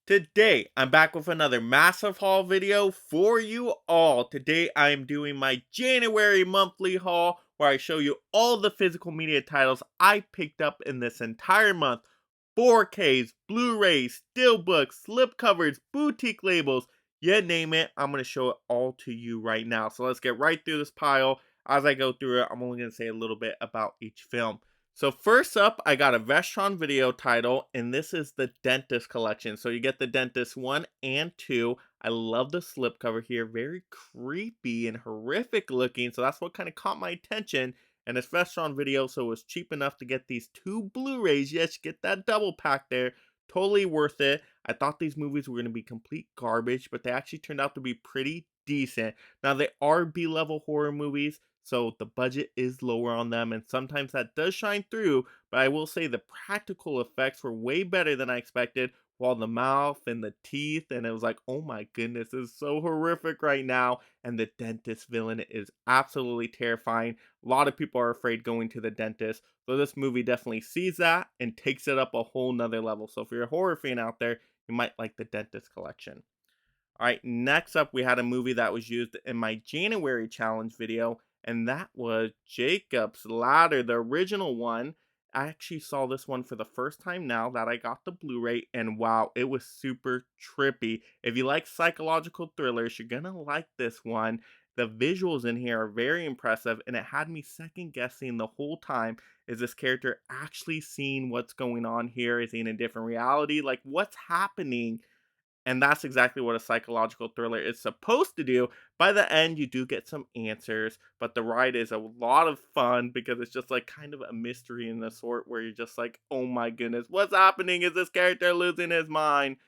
Today, I'm back with another massive haul video for you all. Today, I am doing my January monthly haul where I show you all the physical media titles I picked up in this entire month. 4Ks, Blu-rays, steelbooks, slipcovers, boutique labels, you name it. I'm going to show it all to you right now. So let's get right through this pile. As I go through it, I'm only going to say a little bit about each film. So first up, I got a Vestron video title, and this is the Dentist collection. So you get the Dentist 1 and 2. I love the slipcover here. Very creepy and horrific looking, so that's what kind of caught my attention. And it's Vestron video, so it was cheap enough to get these two Blu-rays. Yes, you get that double pack there. Totally worth it. I thought these movies were going to be complete garbage, but they actually turned out to be pretty decent. Now, they are B-level horror movies, so the budget is lower on them, and sometimes that does shine through, but I will say the practical effects were way better than I expected, while the mouth and the teeth, and it was like, oh my goodness, this is so horrific right now, and the dentist villain is absolutely terrifying. A lot of people are afraid going to the dentist, so this movie definitely sees that and takes it up a whole nother level. So if you're a horror fan out there, you might like the Dentist collection. All right, next up, we had a movie that was used in my January challenge video, and that was Jacob's Ladder, the original one. I actually saw this one for the first time now that I got the Blu-ray, and wow, it was super trippy. If you like psychological thrillers, you're gonna like this one. The visuals in here are very impressive, and it had me second guessing the whole time. Is this character actually seeing what's going on here? Is he in a different reality? Like, what's happening? And that's exactly what a psychological thriller is supposed to do. By the end, you do get some answers, but the ride is a lot of fun because it's just like kind of a mystery in the sort where you're just like, oh my goodness, what's happening? Is this character losing his mind?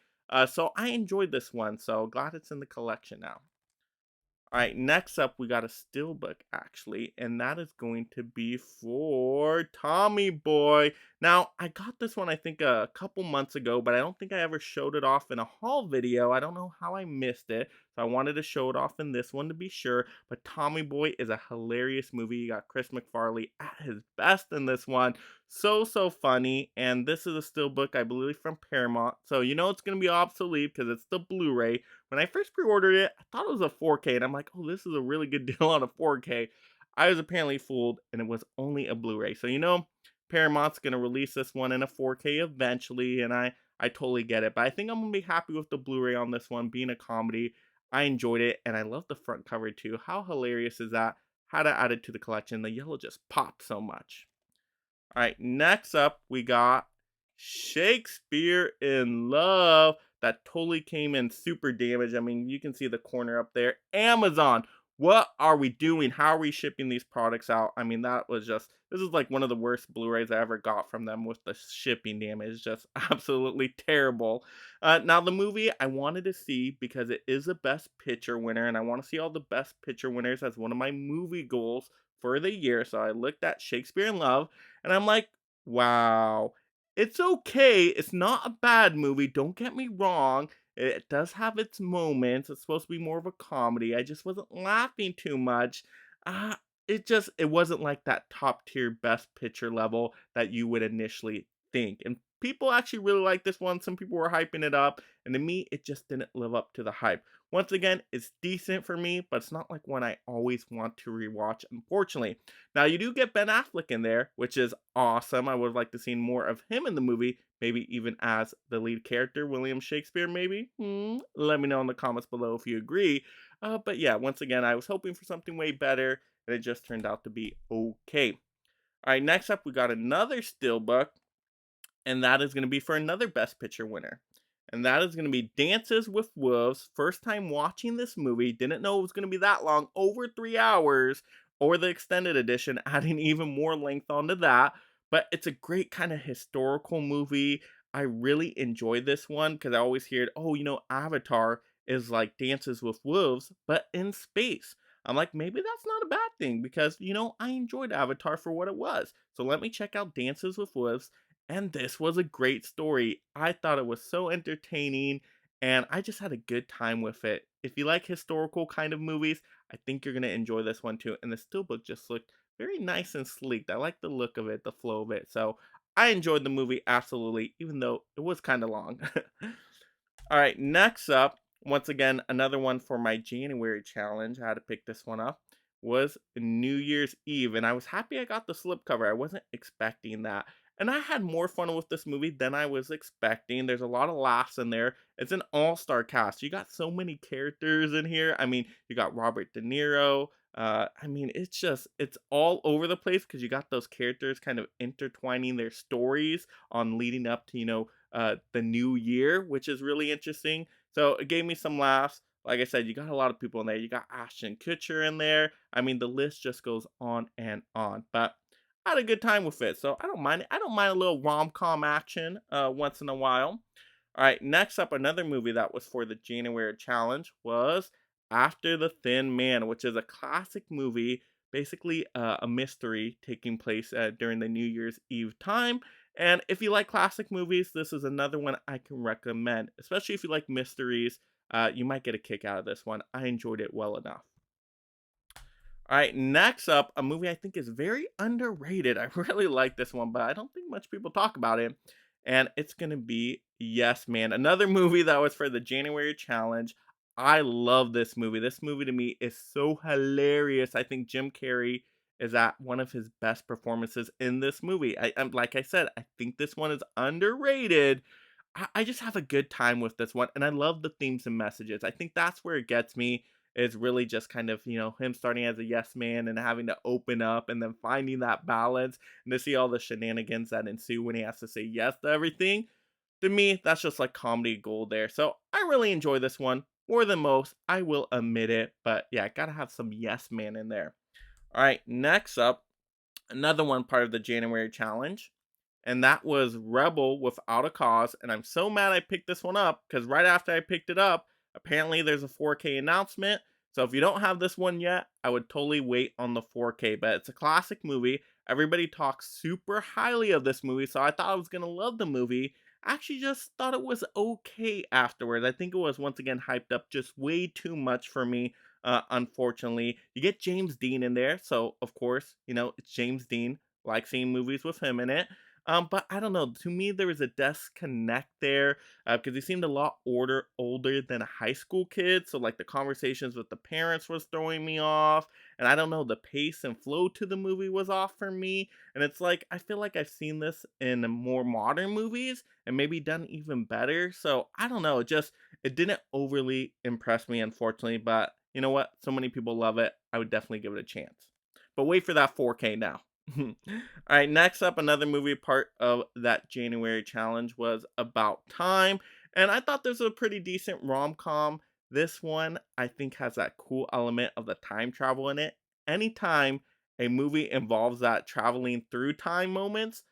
So I enjoyed this one, so glad it's in the collection now. All right, next up, we got a steelbook actually, and that is going to be for Tommy Boy. Now, I got this one I think a couple months ago, but I don't think I ever showed it off in a haul video. I don't know how I missed it, so I wanted to show it off in this one to be sure. But Tommy Boy is a hilarious movie. You got Chris McFarlane at his best in this one. So funny, and this is a steelbook, I believe, from Paramount. So you know it's gonna be obsolete because it's the Blu-ray. When I first pre-ordered it, I thought it was a 4K, and I'm like, oh, this is a really good deal on a 4K. I was apparently fooled, and it was only a Blu-ray. So, you know, Paramount's going to release this one in a 4K eventually, and I totally get it. But I think I'm going to be happy with the Blu-ray on this one, being a comedy. I enjoyed it, and I love the front cover too. How hilarious is that? How to add it to the collection. The yellow just pops so much. All right, next up, we got Shakespeare in Love. That totally came in super damaged. I mean, you can see the corner up there. Amazon, what are we doing? How are we shipping these products out? I mean, that was just, this is like one of the worst Blu-rays I ever got from them with the shipping damage. Just absolutely terrible. Now, the movie I wanted to see because it is a Best Picture winner, and I want to see all the Best Picture winners as one of my movie goals for the year. So I looked at Shakespeare in Love, and I'm like, wow, it's okay. It's not a bad movie. Don't get me wrong. It does have its moments. It's supposed to be more of a comedy. I just wasn't laughing too much. Uh, it wasn't like that top tier best picture level that you would initially think. And people actually really like this one. Some people were hyping it up, and to me, it just didn't live up to the hype. Once again, it's decent for me, but it's not like one I always want to rewatch, unfortunately. Now, you do get Ben Affleck in there, which is awesome. I would like to see more of him in the movie, maybe even as the lead character, William Shakespeare, maybe? Let me know in the comments below if you agree. But yeah, once again, I was hoping for something way better, and it just turned out to be okay. All right, next up, we got another Steelbook, and that is going to be for another Best Picture winner. And that is going to be Dances with Wolves. First time watching this movie, didn't know it was going to be that long, over 3 hours, or the extended edition, adding even more length onto that. But it's a great kind of historical movie. I really enjoy this one because I always hear, oh, you know, Avatar is like Dances with Wolves, but in space. I'm like, maybe that's not a bad thing because, you know, I enjoyed Avatar for what it was. So let me check out Dances with Wolves, and this was a great story. I thought it was so entertaining, and I just had a good time with it. If you like historical kind of movies, I think you're going to enjoy this one too. And the steelbook just looked very nice and sleek. I like the look of it, the flow of it. So I enjoyed the movie absolutely, even though it was kind of long. All right, next up, once again, another one for my January challenge. I had to pick this one up. Was New Year's Eve, and I was happy I got the slipcover. I wasn't expecting that. And I had more fun with this movie than I was expecting. There's a lot of laughs in there. It's an all-star cast. You got so many characters in here. I mean, you got Robert De Niro. I mean, it's all over the place because you got those characters kind of intertwining their stories on leading up to, the new year, which is really interesting. So it gave me some laughs. Like I said, you got a lot of people in there. You got Ashton Kutcher in there. I mean, the list just goes on and on. But I had a good time with it, so I don't mind it. I don't mind a little rom com action once in a while. All right, next up, another movie that was for the January challenge was After the Thin Man, which is a classic movie, basically a mystery taking place during the New Year's Eve time. And if you like classic movies, this is another one I can recommend, especially if you like mysteries. You might get a kick out of this one. I enjoyed it well enough. All right, next up, a movie I think is very underrated. I really like this one, but I don't think much people talk about it. And it's going to be Yes Man, another movie that was for the January challenge. I love this movie. This movie to me is so hilarious. I think Jim Carrey is at one of his best performances in this movie. Like I said, I think this one is underrated. I just have a good time with this one, and I love the themes and messages. I think that's where it gets me. Is really just kind of, him starting as a yes man and having to open up and then finding that balance and to see all the shenanigans that ensue when he has to say yes to everything. To me, that's just like comedy gold there. So I really enjoy this one more than most. I will admit it. But yeah, gotta have some yes man in there. All right, next up, another one part of the January challenge, and that was Rebel Without a Cause. And I'm so mad I picked this one up because right after I picked it up, apparently there's a 4K announcement. So if you don't have this one yet, I would totally wait on the 4K. But it's a classic movie. Everybody talks super highly of this movie, so I thought I was gonna love the movie. I actually just thought it was okay afterwards. I think it was once again hyped up just way too much for me. Unfortunately, you get James Dean in there, so of course, it's James Dean. Like seeing movies with him in it. But I don't know. To me, there was a disconnect there because he seemed a lot older than a high school kid. So like the conversations with the parents was throwing me off, and I don't know. The pace and flow to the movie was off for me. And it's like I feel like I've seen this in more modern movies and maybe done even better. So I don't know. It didn't overly impress me, unfortunately. But you know what? So many people love it. I would definitely give it a chance. But wait for that 4K now. All right, next up, another movie part of that January challenge was About Time. And I thought this was a pretty decent rom com. This one, I think, has that cool element of the time travel in it. Anytime a movie involves that traveling through time moments,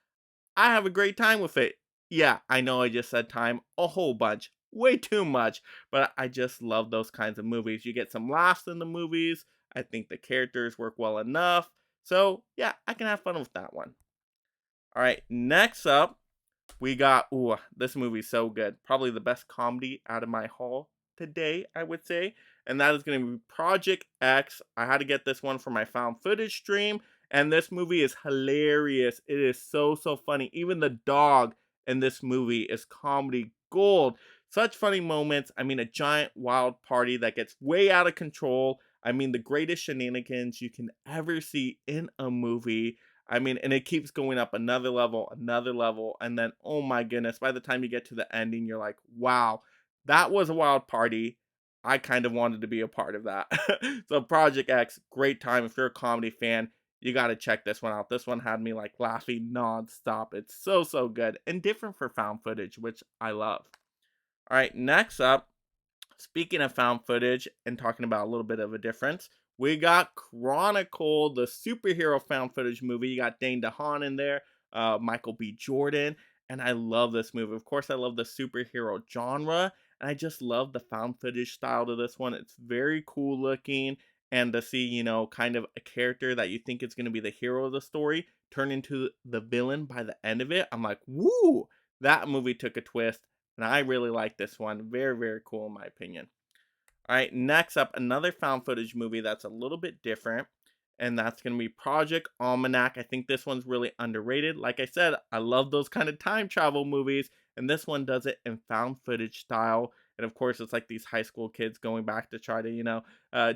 I have a great time with it. Yeah, I know I just said time a whole bunch, way too much, but I just love those kinds of movies. You get some laughs in the movies. I think the characters work well enough. So, yeah, I can have fun with that one. All right, next up, we got, this movie's so good. Probably the best comedy out of my haul today, I would say. And that is going to be Project X. I had to get this one for my found footage stream. And this movie is hilarious. It is so, so funny. Even the dog in this movie is comedy gold. Such funny moments. I mean, a giant wild party that gets way out of control. I mean, the greatest shenanigans you can ever see in a movie. I mean, and it keeps going up another level, and then, oh my goodness, by the time you get to the ending, you're like, wow, that was a wild party. I kind of wanted to be a part of that. So Project X, great time. If you're a comedy fan, you got to check this one out. This one had me like laughing nonstop. It's so, so good and different for found footage, which I love. All right, next up, speaking of found footage and talking about a little bit of a difference, we got Chronicle, the superhero found footage movie. You got Dane DeHaan in there, Michael B. Jordan, and I love this movie. Of course, I love the superhero genre, and I just love the found footage style to this one. It's very cool looking, and to see, kind of a character that you think is going to be the hero of the story turn into the villain by the end of it. I'm like, woo! That movie took a twist, and I really like this one. Very, very cool in my opinion. All right, next up, another found footage movie that's a little bit different, and that's going to be Project Almanac. I think this one's really underrated. Like I said, I love those kind of time travel movies, and this one does it in found footage style. And of course, it's like these high school kids going back to try to,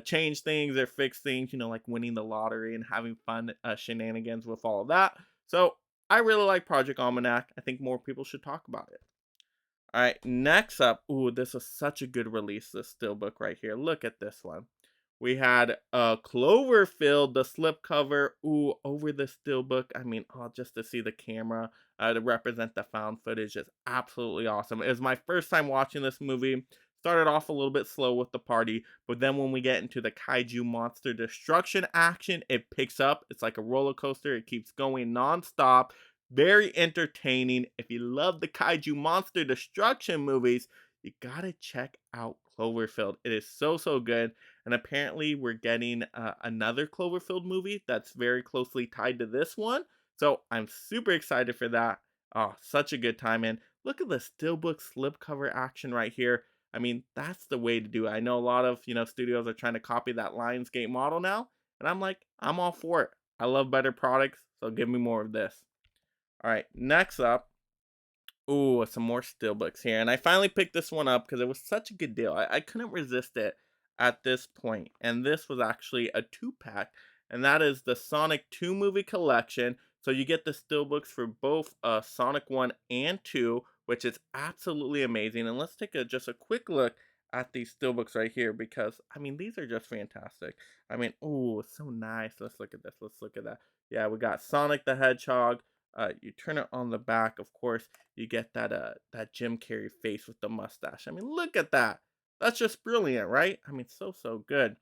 change things or fix things, like winning the lottery and having fun shenanigans with all of that. So I really like Project Almanac. I think more people should talk about it. All right, next up, ooh, this is such a good release, this steelbook right here. Look at this one. We had Cloverfield, the slipcover, ooh, over the steelbook. I mean, oh, just to see the camera to represent the found footage is absolutely awesome. It was my first time watching this movie. Started off a little bit slow with the party, but then when we get into the kaiju monster destruction action, it picks up. It's like a roller coaster. It keeps going nonstop. Very entertaining. If you love the kaiju monster destruction movies, you gotta check out Cloverfield. It is so, so good. And apparently, we're getting another Cloverfield movie that's very closely tied to this one. So I'm super excited for that. Oh, such a good time. And look at the Steelbook slipcover action right here. I mean, that's the way to do it. I know a lot of, studios are trying to copy that Lionsgate model now. And I'm like, I'm all for it. I love better products. So give me more of this. All right, next up, ooh, some more steelbooks here. And I finally picked this one up because it was such a good deal. I couldn't resist it at this point. And this was actually a 2-pack. And that is the Sonic 2 movie collection. So you get the steelbooks for both Sonic 1 and 2, which is absolutely amazing. And let's take just a quick look at these steelbooks right here because, I mean, these are just fantastic. I mean, ooh, it's so nice. Let's look at this. Let's look at that. Yeah, we got Sonic the Hedgehog. You turn it on the back, of course, you get that Jim Carrey face with the mustache. I mean, look at that. That's just brilliant, right? I mean, so, so good.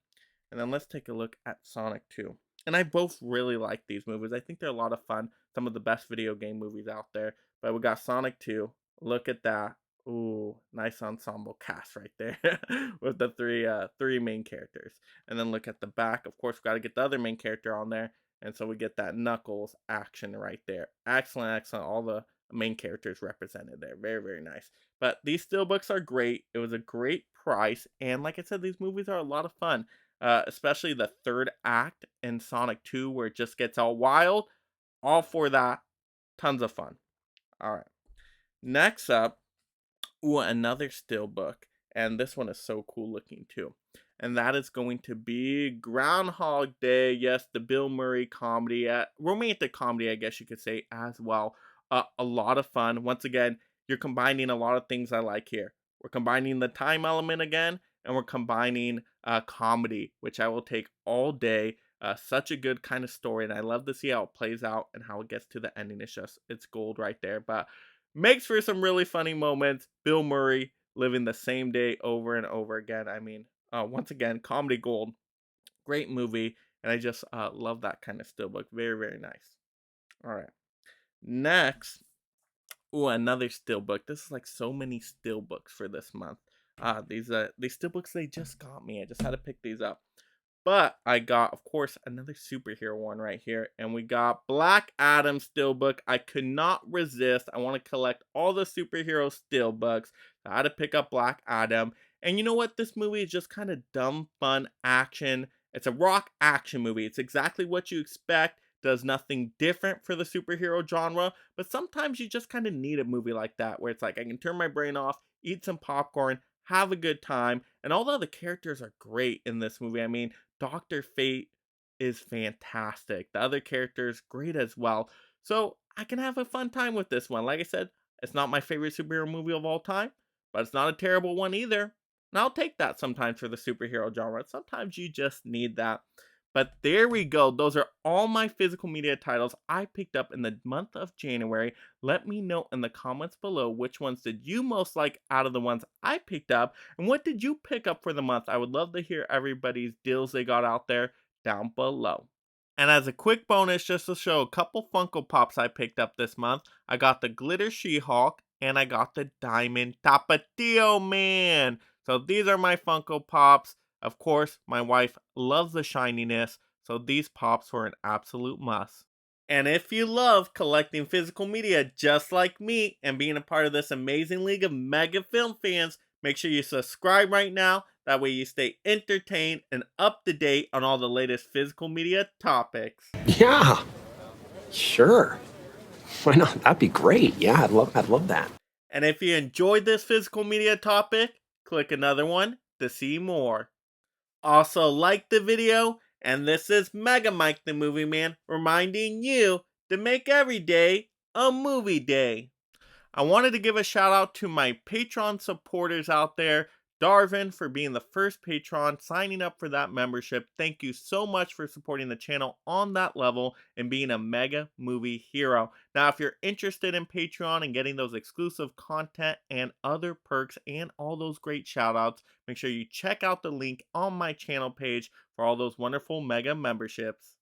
And then let's take a look at Sonic 2. And I both really like these movies. I think they're a lot of fun. Some of the best video game movies out there. But we got Sonic 2. Look at that. Ooh, nice ensemble cast right there with the three main characters. And then look at the back. Of course, we got to get the other main character on there. And so we get that Knuckles action right there. Excellent, excellent. All the main characters represented there. Very, very nice. But these steelbooks are great. It was a great price. And like I said, these movies are a lot of fun. Especially the third act in Sonic 2 where it just gets all wild. All for that. Tons of fun. All right. Next up, ooh, another steelbook. And this one is so cool looking too. And that is going to be Groundhog Day. Yes, the Bill Murray comedy, romantic comedy, I guess you could say as well. A lot of fun. Once again, you're combining a lot of things I like here. We're combining the time element again, and we're combining comedy, which I will take all day. Such a good kind of story, and I love to see how it plays out and how it gets to the ending. It's gold right there. But makes for some really funny moments. Bill Murray living the same day over and over again. I mean, once again, comedy gold. Great movie. And I just love that kind of steelbook. Very, very nice. All right. Next. Ooh, another steelbook. This is like so many steelbooks for this month. These steelbooks, they just got me. I just had to pick these up. But I got, of course, another superhero one right here. And we got Black Adam steelbook. I could not resist. I want to collect all the superhero steelbooks. So I had to pick up Black Adam. And you know what? This movie is just kind of dumb, fun action. It's a rock action movie. It's exactly what you expect. Does nothing different for the superhero genre. But sometimes you just kind of need a movie like that where it's like, I can turn my brain off, eat some popcorn, have a good time. And all the other characters are great in this movie. I mean, Dr. Fate is fantastic. The other characters, great as well. So I can have a fun time with this one. Like I said, it's not my favorite superhero movie of all time, but it's not a terrible one either. And I'll take that sometimes for the superhero genre. Sometimes you just need that. But there we go. Those are all my physical media titles I picked up in the month of January. Let me know in the comments below which ones did you most like out of the ones I picked up. And what did you pick up for the month? I would love to hear everybody's deals they got out there down below. And as a quick bonus, just to show a couple Funko Pops I picked up this month, I got the Glitter She-Hulk and I got the Diamond Tapatio Man. So these are my Funko Pops. Of course, my wife loves the shininess, so these pops were an absolute must. And if you love collecting physical media just like me and being a part of this amazing league of mega film fans, make sure you subscribe right now. That way you stay entertained and up to date on all the latest physical media topics. Yeah, sure. Why not? That'd be great. Yeah, I'd love that. And if you enjoyed this physical media topic, Click another one to see more. Also, like the video, and this is Mega Mike the Movie Man reminding you to make every day a movie day. I wanted to give a shout out to my Patreon supporters out there. Darvin for being the first patron, signing up for that membership. Thank you so much for supporting the channel on that level and being a mega movie hero. Now, if you're interested in Patreon and getting those exclusive content and other perks and all those great shout outs, make sure you check out the link on my channel page for all those wonderful mega memberships.